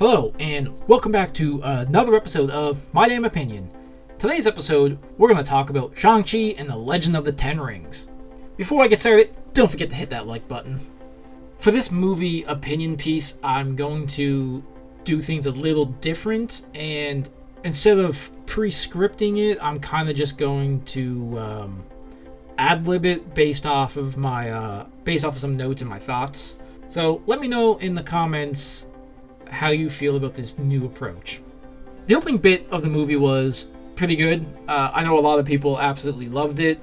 Hello, and welcome back to another episode of My Damn Opinion. Today's episode, we're going to talk about Shang-Chi and the Legend of the Ten Rings. Before I get started, don't forget to hit that like button. For this movie opinion piece, I'm going to do things a little different, and instead of pre-scripting it, I'm kind of just going to ad-lib it based off of some notes and my thoughts. So let me know in the comments how you feel about this new approach. The opening bit of the movie was pretty good. I know a lot of people absolutely loved it.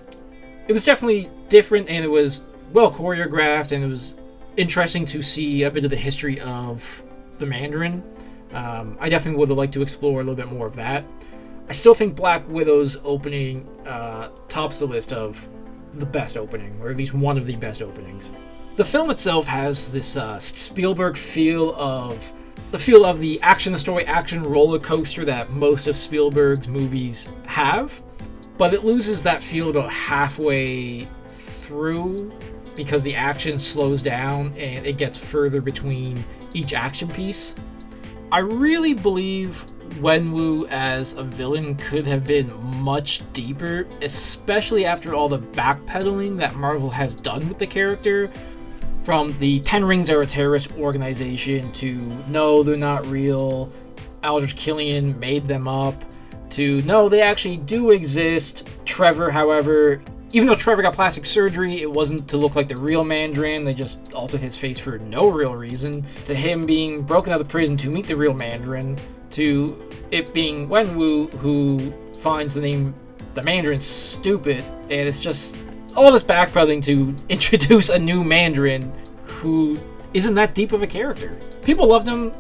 It was definitely different, and it was well choreographed, and it was interesting to see a bit of the history of the Mandarin. I definitely would have liked to explore a little bit more of that. I still think Black Widow's opening tops the list of the best opening, or at least one of the best openings. The film itself has this Spielberg feel of the action roller coaster that most of Spielberg's movies have, but it loses that feel about halfway through because the action slows down and it gets further between each action piece. I really believe Wenwu as a villain could have been much deeper, especially after all the backpedaling that Marvel has done with the character. From the Ten Rings are a terrorist organization to no, they're not real, Aldrich Killian made them up, to no, they actually do exist. Trevor, however, even though Trevor got plastic surgery, it wasn't to look like the real Mandarin, they just altered his face for no real reason, to him being broken out of prison to meet the real Mandarin, to it being Wenwu who finds the name the Mandarin stupid, and it's just all this backpedaling to introduce a new Mandarin who isn't that deep of a character. People loved him.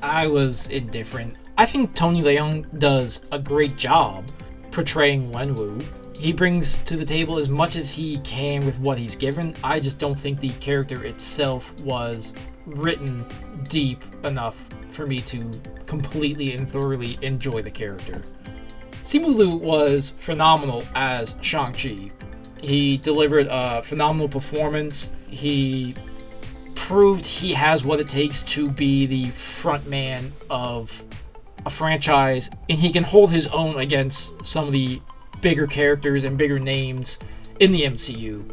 I was indifferent. I think Tony Leung does a great job portraying Wenwu. He brings to the table as much as he can with what he's given. I just don't think the character itself was written deep enough for me to completely and thoroughly enjoy the character. Simu was phenomenal as Shang-Chi. He delivered a phenomenal performance. He proved he has what it takes to be the front man of a franchise, and he can hold his own against some of the bigger characters and bigger names in the MCU.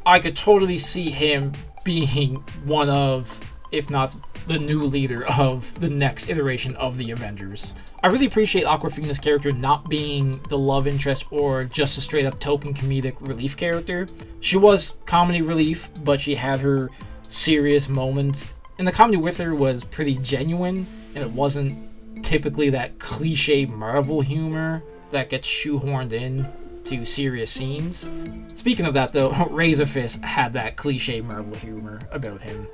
I could totally see him being one of, if not the new leader of the next iteration of the Avengers. I really appreciate Awkwafina's character not being the love interest or just a straight up token comedic relief character. She was comedy relief, but she had her serious moments, and the comedy with her was pretty genuine, and it wasn't typically that cliche Marvel humor that gets shoehorned in to serious scenes. Speaking of that though, Razor Fist had that cliche Marvel humor about him.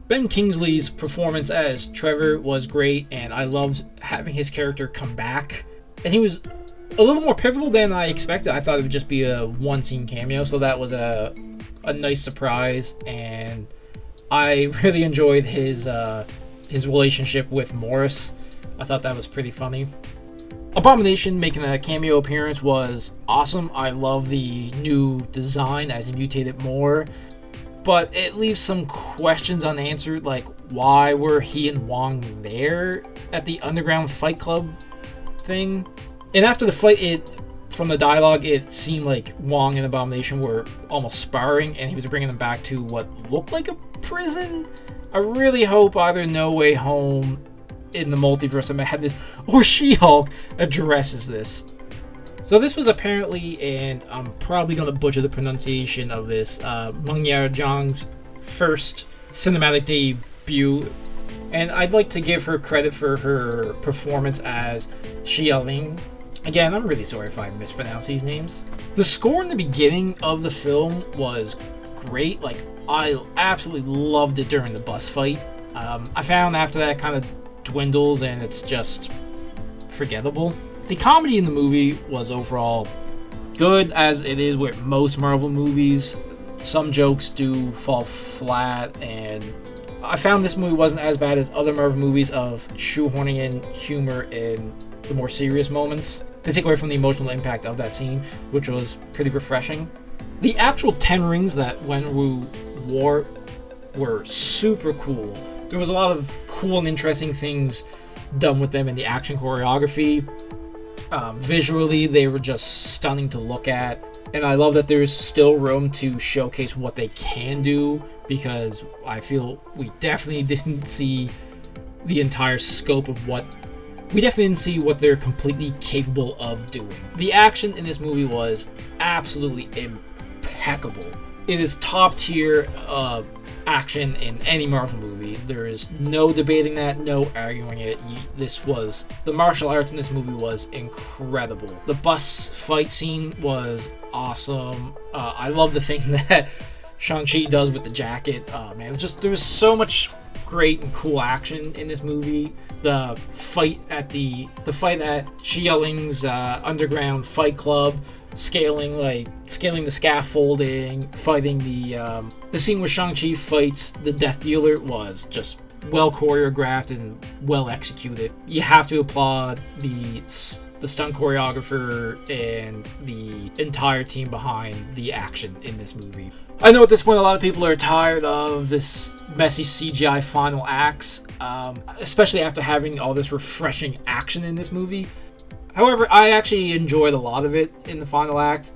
Ben Kingsley's performance as Trevor was great, and I loved having his character come back. And he was a little more pivotal than I expected. I thought it would just be a one-scene cameo, so that was a nice surprise. And I really enjoyed his relationship with Morris. I thought that was pretty funny. Abomination making a cameo appearance was awesome. I love the new design as he mutated more. But it leaves some questions unanswered, like why were he and Wong there at the underground fight club thing? And after the fight, from the dialogue, it seemed like Wong and Abomination were almost sparring, and he was bringing them back to what looked like a prison. I really hope either No Way Home in the multiverse I had this, or She-Hulk addresses this. So this was apparently, and I'm probably going to butcher the pronunciation of this, Meng Zhang's first cinematic debut, and I'd like to give her credit for her performance as Xia Ling. Again, I'm really sorry if I mispronounce these names. The score in the beginning of the film was great. Like, I absolutely loved it during the bus fight. I found after that kind of dwindles and it's just forgettable. The comedy in the movie was overall good, as it is with most Marvel movies. Some jokes do fall flat, and I found this movie wasn't as bad as other Marvel movies of shoehorning in humor in the more serious moments to take away from the emotional impact of that scene, which was pretty refreshing. The actual 10 rings that Wenwu wore were super cool. There was a lot of cool and interesting things done with them in the action choreography. Visually, they were just stunning to look at. And I love that there's still room to showcase what they can do, because I feel we definitely didn't see the entire scope of what... We definitely didn't see what they're completely capable of doing. The action in this movie was absolutely impeccable. It is top tier action in any Marvel movie. There is no debating that, no arguing it. The martial arts in this movie was incredible. The bus fight scene was awesome. I love the thing that Shang-Chi does with the jacket. Man, there was so much great and cool action in this movie. The fight at Xia Ling's underground fight club, scaling the scaffolding, fighting the scene where Shang-Chi fights the Death Dealer was just well choreographed and well executed. You have to applaud the stunt choreographer and the entire team behind the action in this movie. I know at this point a lot of people are tired of this messy CGI final acts, especially after having all this refreshing action in this movie. However, I actually enjoyed a lot of it in the final act.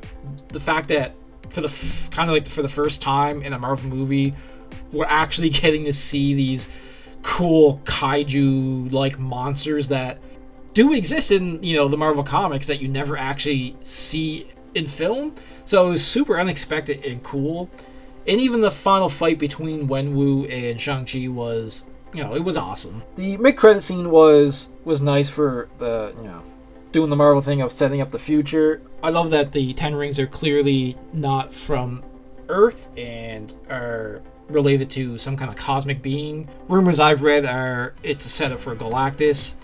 The fact that for the first time in a Marvel movie, we're actually getting to see these cool kaiju-like monsters that do exist in, the Marvel comics that you never actually see in film. So it was super unexpected and cool. And even the final fight between Wenwu and Shang-Chi was, it was awesome. The mid-credit scene was nice for the, doing the Marvel thing of setting up the future. I love that the Ten Rings are clearly not from Earth and are related to some kind of cosmic being. Rumors I've read are it's a setup for Galactus.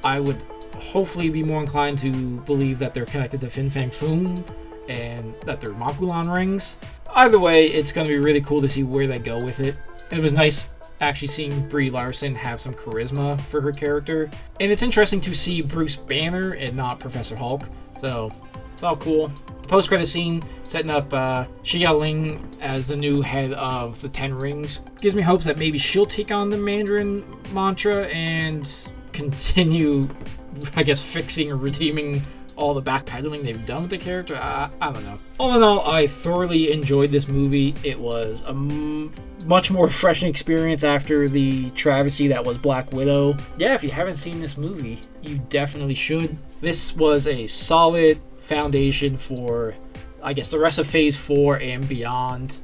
I would hopefully be more inclined to believe that they're connected to Fin Fang Foom and that they're Makulan rings. Either way, it's going to be really cool to see where they go with it. And it was nice actually seeing Brie Larson have some charisma for her character. And it's interesting to see Bruce Banner and not Professor Hulk. So it's all cool. The post-credit scene setting up Xia Ling as the new head of the Ten Rings gives me hopes that maybe she'll take on the Mandarin mantra and continue, I guess, fixing or redeeming all the backpedaling they've done with the character. I don't know. All in all, I thoroughly enjoyed this movie. It was a much more refreshing experience after the travesty that was Black Widow. Yeah, if you haven't seen this movie, you definitely should. This was a solid foundation for, I guess, the rest of Phase 4 and beyond.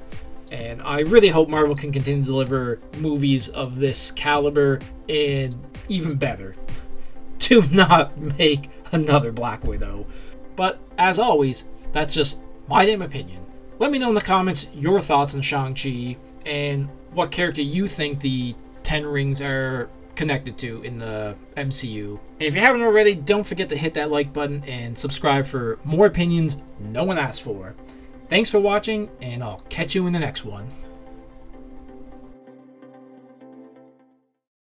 And I really hope Marvel can continue to deliver movies of this caliber and even better. Do not make another Black Widow. But as always, that's just my damn opinion. Let me know in the comments your thoughts on Shang-Chi and what character you think the Ten Rings are connected to in the MCU. And if you haven't already, don't forget to hit that like button and subscribe for more opinions no one asked for. Thanks for watching, and I'll catch you in the next one.